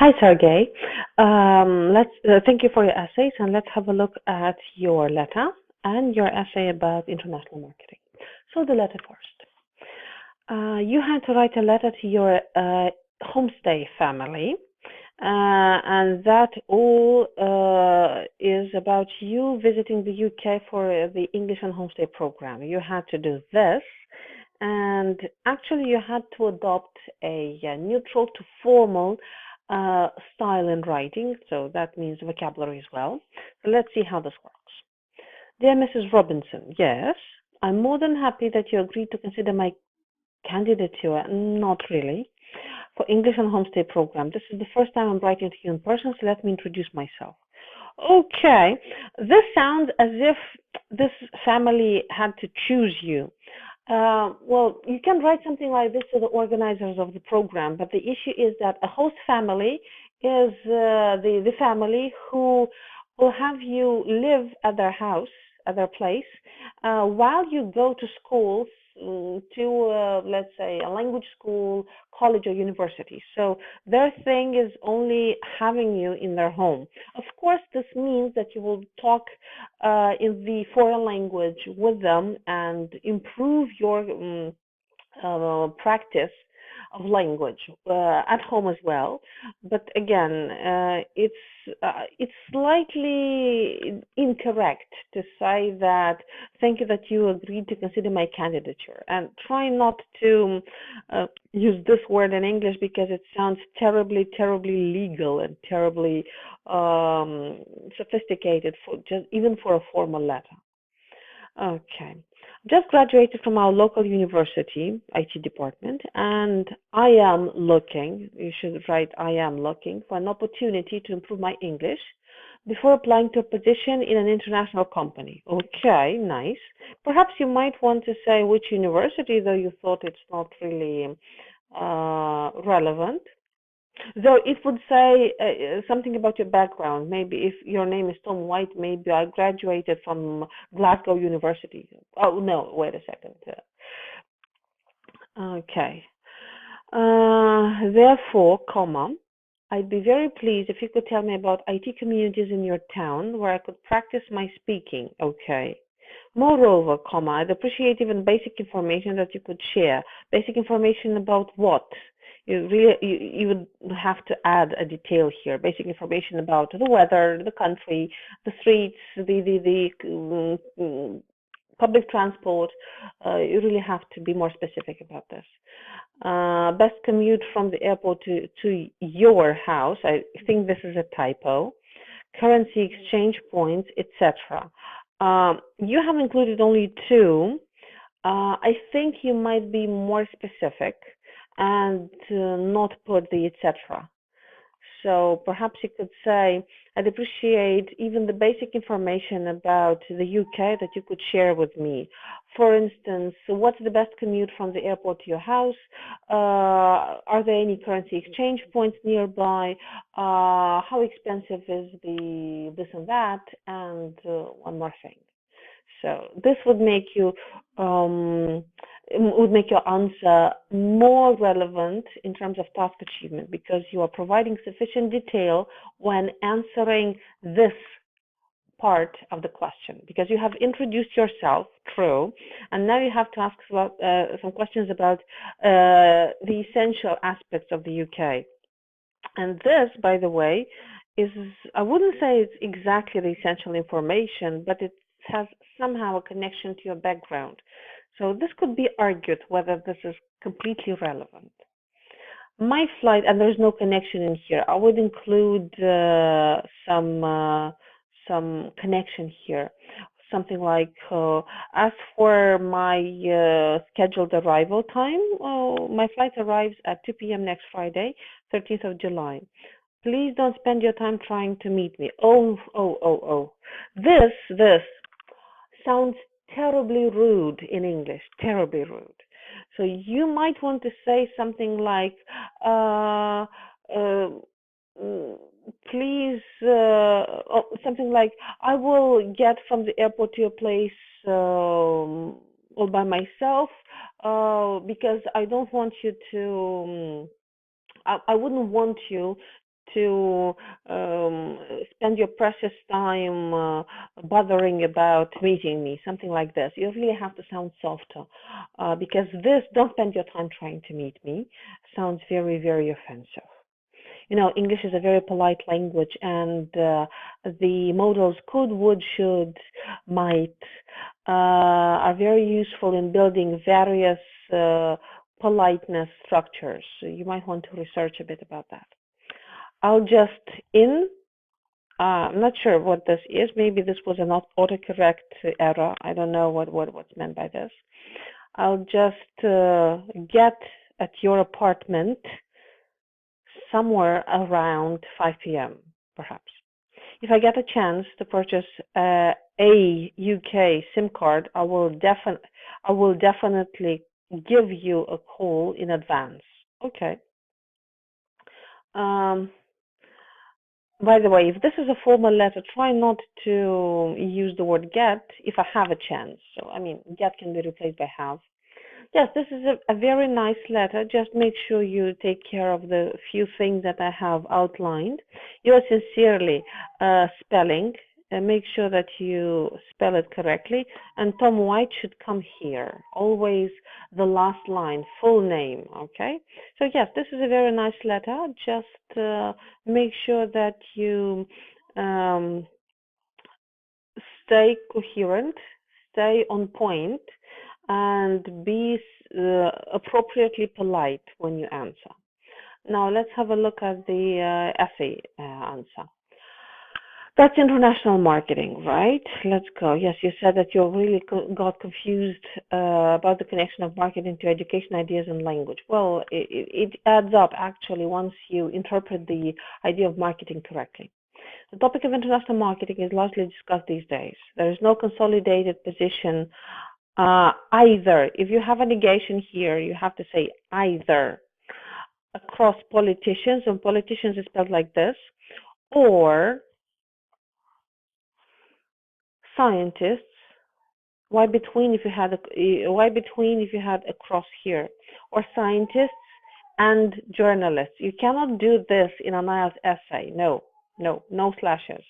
Hi, Sergey. Let's thank you for your essays, and let's have a look at your letter and your essay about international marketing. So the letter first. You had to write a letter to your homestay family, and that all is about you visiting the UK for the English and Homestay program. You had to do this, and actually you had to adopt a neutral to formal style in writing, so that means vocabulary as well. So let's see how this works. Dear Mrs. Robinson, yes, I'm more than happy that you agreed to consider my candidature. Not really. For English and Homestay program. This is the first time I'm writing to you in person, so let me introduce myself. Okay, this sounds as if this family had to choose you. Well, you can write something like this to the organizers of the program, but the issue is that a host family is the family who will have you live at their house, at their place, while you go to schools, to let's say a language school, college, or university. So their thing is only having you in their home. Of course, this means that you will talk in the foreign language with them and improve your practice of language at home as well. But again, it's slightly incorrect to say that thank you that you agreed to consider my candidature, and try not to use this word in English because it sounds terribly, terribly legal and terribly sophisticated for just even for a formal letter. Okay. Just graduated from our local university, IT department, and I am looking, you should write, I am looking for an opportunity to improve my English before applying to a position in an international company. Okay, nice. Perhaps you might want to say which university, though you thought it's not really relevant. Though it would say something about your background. Maybe if your name is Tom White, maybe I graduated from Glasgow University. Oh, no, wait a second. Okay. Therefore, comma, I'd be very pleased if you could tell me about IT communities in your town where I could practice my speaking. Okay. Moreover, comma, I'd appreciate even basic information that you could share. Basic information about what? You would have to add a detail here. Basic information about the weather, the country, the streets, the public transport. You really have to be more specific about this. Best commute from the airport to your house. I think this is a typo. Currency exchange points, etc. You have included only two. I think you might be more specific and not put the etc. So perhaps you could say, I'd appreciate even the basic information about the UK that you could share with me. For instance, what's the best commute from the airport to your house? Are there any currency exchange points nearby? How expensive is the this and that? And one more thing. So this would make your answer more relevant in terms of task achievement, because you are providing sufficient detail when answering this part of the question, because you have introduced yourself, true, and now you have to ask about, some questions about the essential aspects of the UK. And this, by the way, is, I wouldn't say it's exactly the essential information, but it has somehow a connection to your background. So this could be argued whether this is completely relevant. My flight, and there's no connection in here. I would include some connection here. Something like, as for my scheduled arrival time, my flight arrives at 2 p.m. next Friday, 13th of July. Please don't spend your time trying to meet me. Oh. This sounds terribly rude in English, terribly rude. So you might want to say something like, please, something like, I will get from the airport to your place all by myself, because I don't want you to, I wouldn't want you to um, spend your precious time bothering about meeting me, something like this. You really have to sound softer because this, don't spend your time trying to meet me, sounds very, very offensive. You know, English is a very polite language, and the modals could, would, should, might are very useful in building various politeness structures. So you might want to research a bit about that. I'll just in. I'm not sure what this is. Maybe this was an autocorrect error. I don't know what's meant by this. I'll just get at your apartment somewhere around 5 p.m. perhaps. If I get a chance to purchase a UK SIM card, I will definitely give you a call in advance. Okay. Um, by the way, if this is a formal letter, try not to use the word get if I have a chance. So, I mean, get can be replaced by have. Yes, this is a very nice letter. Just make sure you take care of the few things that I have outlined. Yours sincerely, spelling. Make sure that you spell it correctly. And Tom White should come here. Always the last line, full name. Okay. So yes, this is a very nice letter. Just make sure that you stay coherent, stay on point, and be appropriately polite when you answer. Now let's have a look at the essay answer. That's international marketing, right? Let's go. Yes, you said that you really got confused about the connection of marketing to education, ideas, and language. Well, it adds up actually once you interpret the idea of marketing correctly. The topic of international marketing is largely discussed these days. There is no consolidated position either. If you have a negation here, you have to say either across politicians, and politicians is spelled like this, or scientists. Why between if you had a cross here, or scientists and journalists? You cannot do this in an IELTS essay. No, no slashes.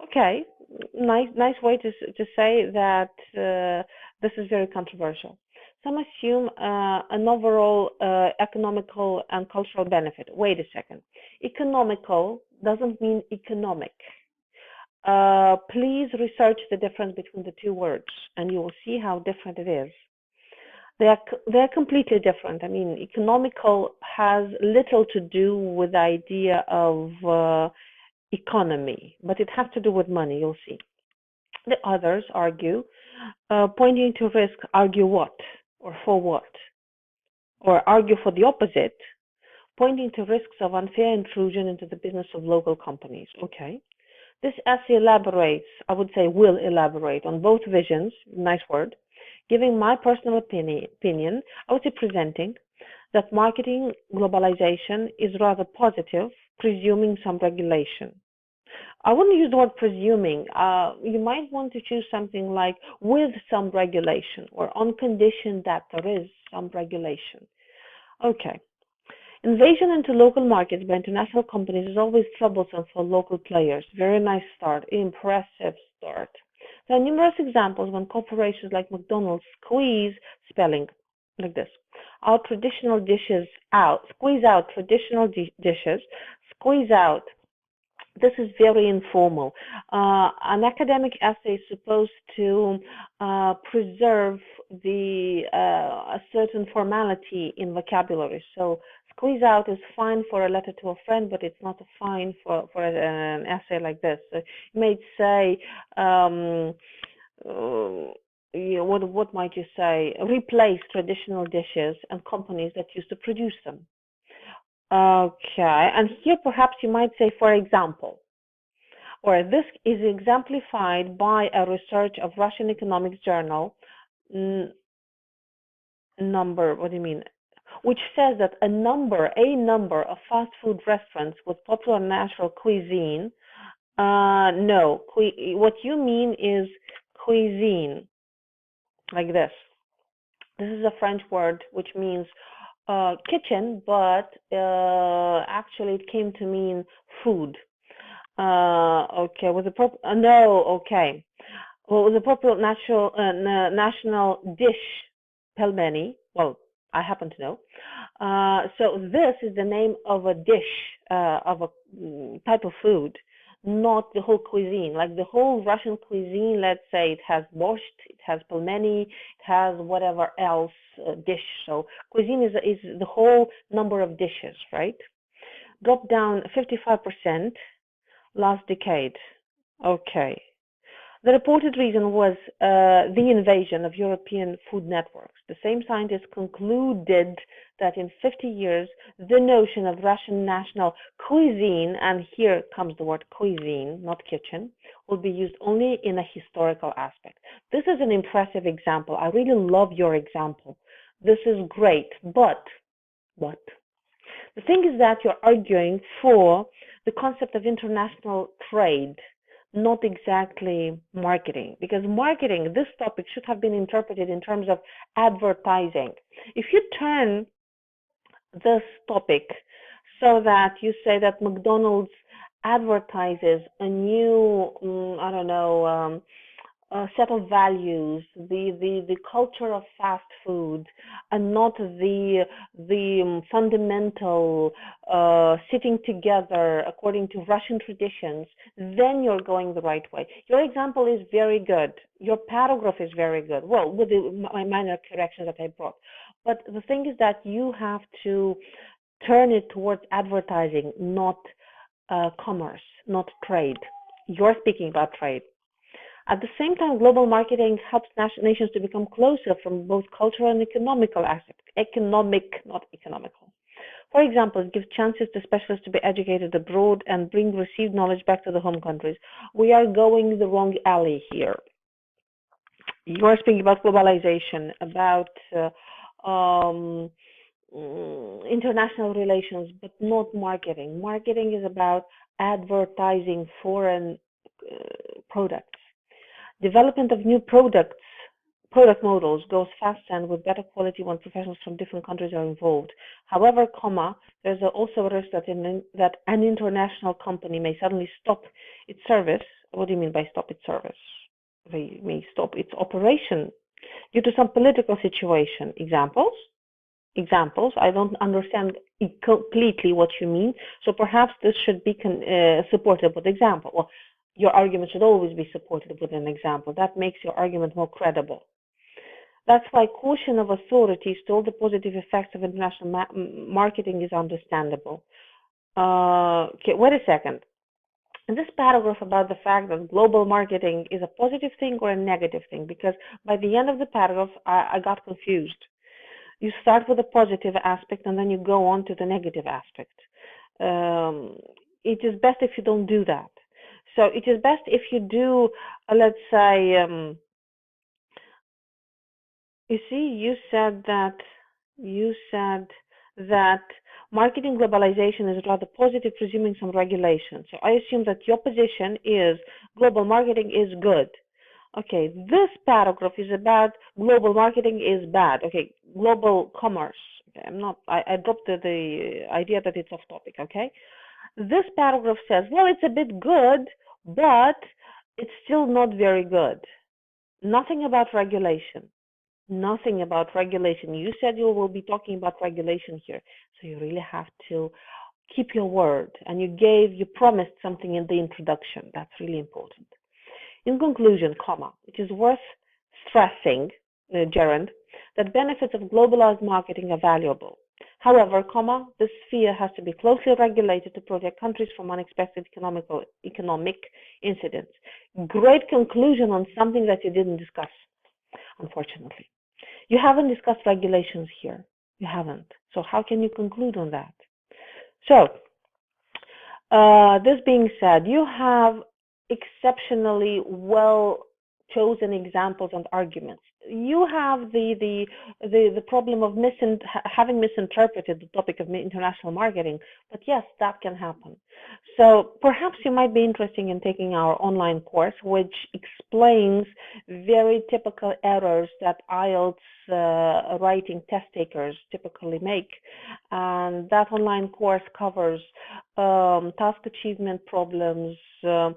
Okay, nice way to say that this is very controversial. Some assume an overall economical and cultural benefit. Wait a second. Economical doesn't mean economic. Please research the difference between the two words, and you will see how different it is. They're completely different. I mean, economical has little to do with the idea of economy, but it has to do with money. You'll see. The others argue, pointing to risk, argue what or for what, or argue for the opposite, pointing to risks of unfair intrusion into the business of local companies. Okay. This essay elaborates, I would say will elaborate on both visions, nice word, giving my personal opinion, I would say presenting, that marketing globalization is rather positive, presuming some regulation. I wouldn't use the word presuming. You might want to choose something like with some regulation or on condition that there is some regulation. Okay. Invasion into local markets by international companies is always troublesome for local players. Very nice start, impressive start. There are numerous examples when corporations like McDonald's squeeze, spelling like this, out traditional dishes out, squeeze out traditional dishes, squeeze out. This is very informal. An academic essay is supposed to preserve a certain formality in vocabulary. So squeeze out is fine for a letter to a friend, but it's not fine for an essay like this. So you may say, what might you say? Replace traditional dishes and companies that used to produce them. Okay, and here perhaps you might say, for example, or this is exemplified by a research of Russian Economics Journal number, what do you mean? Which says that a number of fast food restaurants with popular national cuisine. No, what you mean is cuisine, like this. This is a French word which means kitchen, but actually it came to mean food. Okay, was the no, okay. What was the popular national dish, pelmeni? Well, I happen to know. So this is the name of a dish, of a type of food, not the whole cuisine. Like the whole Russian cuisine, let's say it has borscht, it has pelmeni, it has whatever else dish. So cuisine is the whole number of dishes, right? Dropped down 55% last decade. Okay. The reported reason was the invasion of European food networks. The same scientists concluded that in 50 years, the notion of Russian national cuisine, and here comes the word cuisine, not kitchen, will be used only in a historical aspect. This is an impressive example. I really love your example. This is great, but what? The thing is that you're arguing for the concept of international trade, not exactly marketing, because marketing, this topic should have been interpreted in terms of advertising. If you turn this topic so that you say that McDonald's advertises a new, I don't know, set of values, the culture of fast food, and not the fundamental sitting together according to Russian traditions, then you're going the right way. Your example is very good. Your paragraph is very good. Well, with the minor corrections that I brought. But the thing is that you have to turn it towards advertising, not commerce, not trade. You're speaking about trade. At the same time, global marketing helps nations to become closer from both cultural and economical aspects. Economic, not economical. For example, it gives chances to specialists to be educated abroad and bring received knowledge back to the home countries. We are going the wrong alley here. You are speaking about globalization, about international relations, but not marketing. Marketing is about advertising foreign products. Development of new product models goes faster and with better quality when professionals from different countries are involved. However, there's also a risk that an international company may suddenly stop its service. What do you mean by stop its service? They may stop its operation due to some political situation. Examples. I don't understand completely what you mean, so perhaps this should be supported with example. Well, your argument should always be supported with an example. That makes your argument more credible. That's why caution of authorities to all the positive effects of international marketing is understandable. Okay, wait a second. In this paragraph about the fact that global marketing is a positive thing or a negative thing, because by the end of the paragraph, I got confused. You start with the positive aspect and then you go on to the negative aspect. It is best if you don't do that. So it is best if you do, let's say, you see, you said that marketing globalization is rather positive, presuming some regulation. So I assume that your position is global marketing is good. Okay, this paragraph is about global marketing is bad. Okay, global commerce. Okay, I dropped the idea that it's off topic, okay? This paragraph says, well, it's a bit good, but it's still not very good. Nothing about regulation. Nothing about regulation. You said you will be talking about regulation here. So you really have to keep your word. And you promised something in the introduction. That's really important. In conclusion, it is worth stressing, gerund, that benefits of globalized marketing are valuable. However, this sphere has to be closely regulated to protect countries from unexpected economic incidents. Great conclusion on something that you didn't discuss, unfortunately. You haven't discussed regulations here. You haven't. So how can you conclude on that? So, this being said, you have exceptionally well chosen examples and arguments. you have the problem of having misinterpreted the topic of international marketing, but yes, that can happen. So perhaps you might be interested in taking our online course, which explains very typical errors that IELTS writing test takers typically make. And that online course covers task achievement problems, some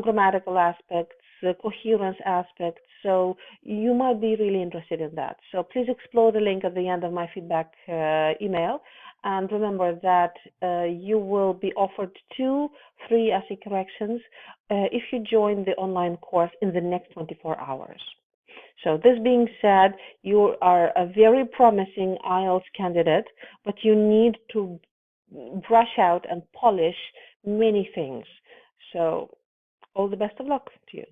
grammatical aspects, coherence aspects. So you might be really interested in that. So please explore the link at the end of my feedback email. And remember that you will be offered 2 free essay corrections if you join the online course in the next 24 hours. So this being said, you are a very promising IELTS candidate, but you need to brush out and polish many things. So all the best of luck to you.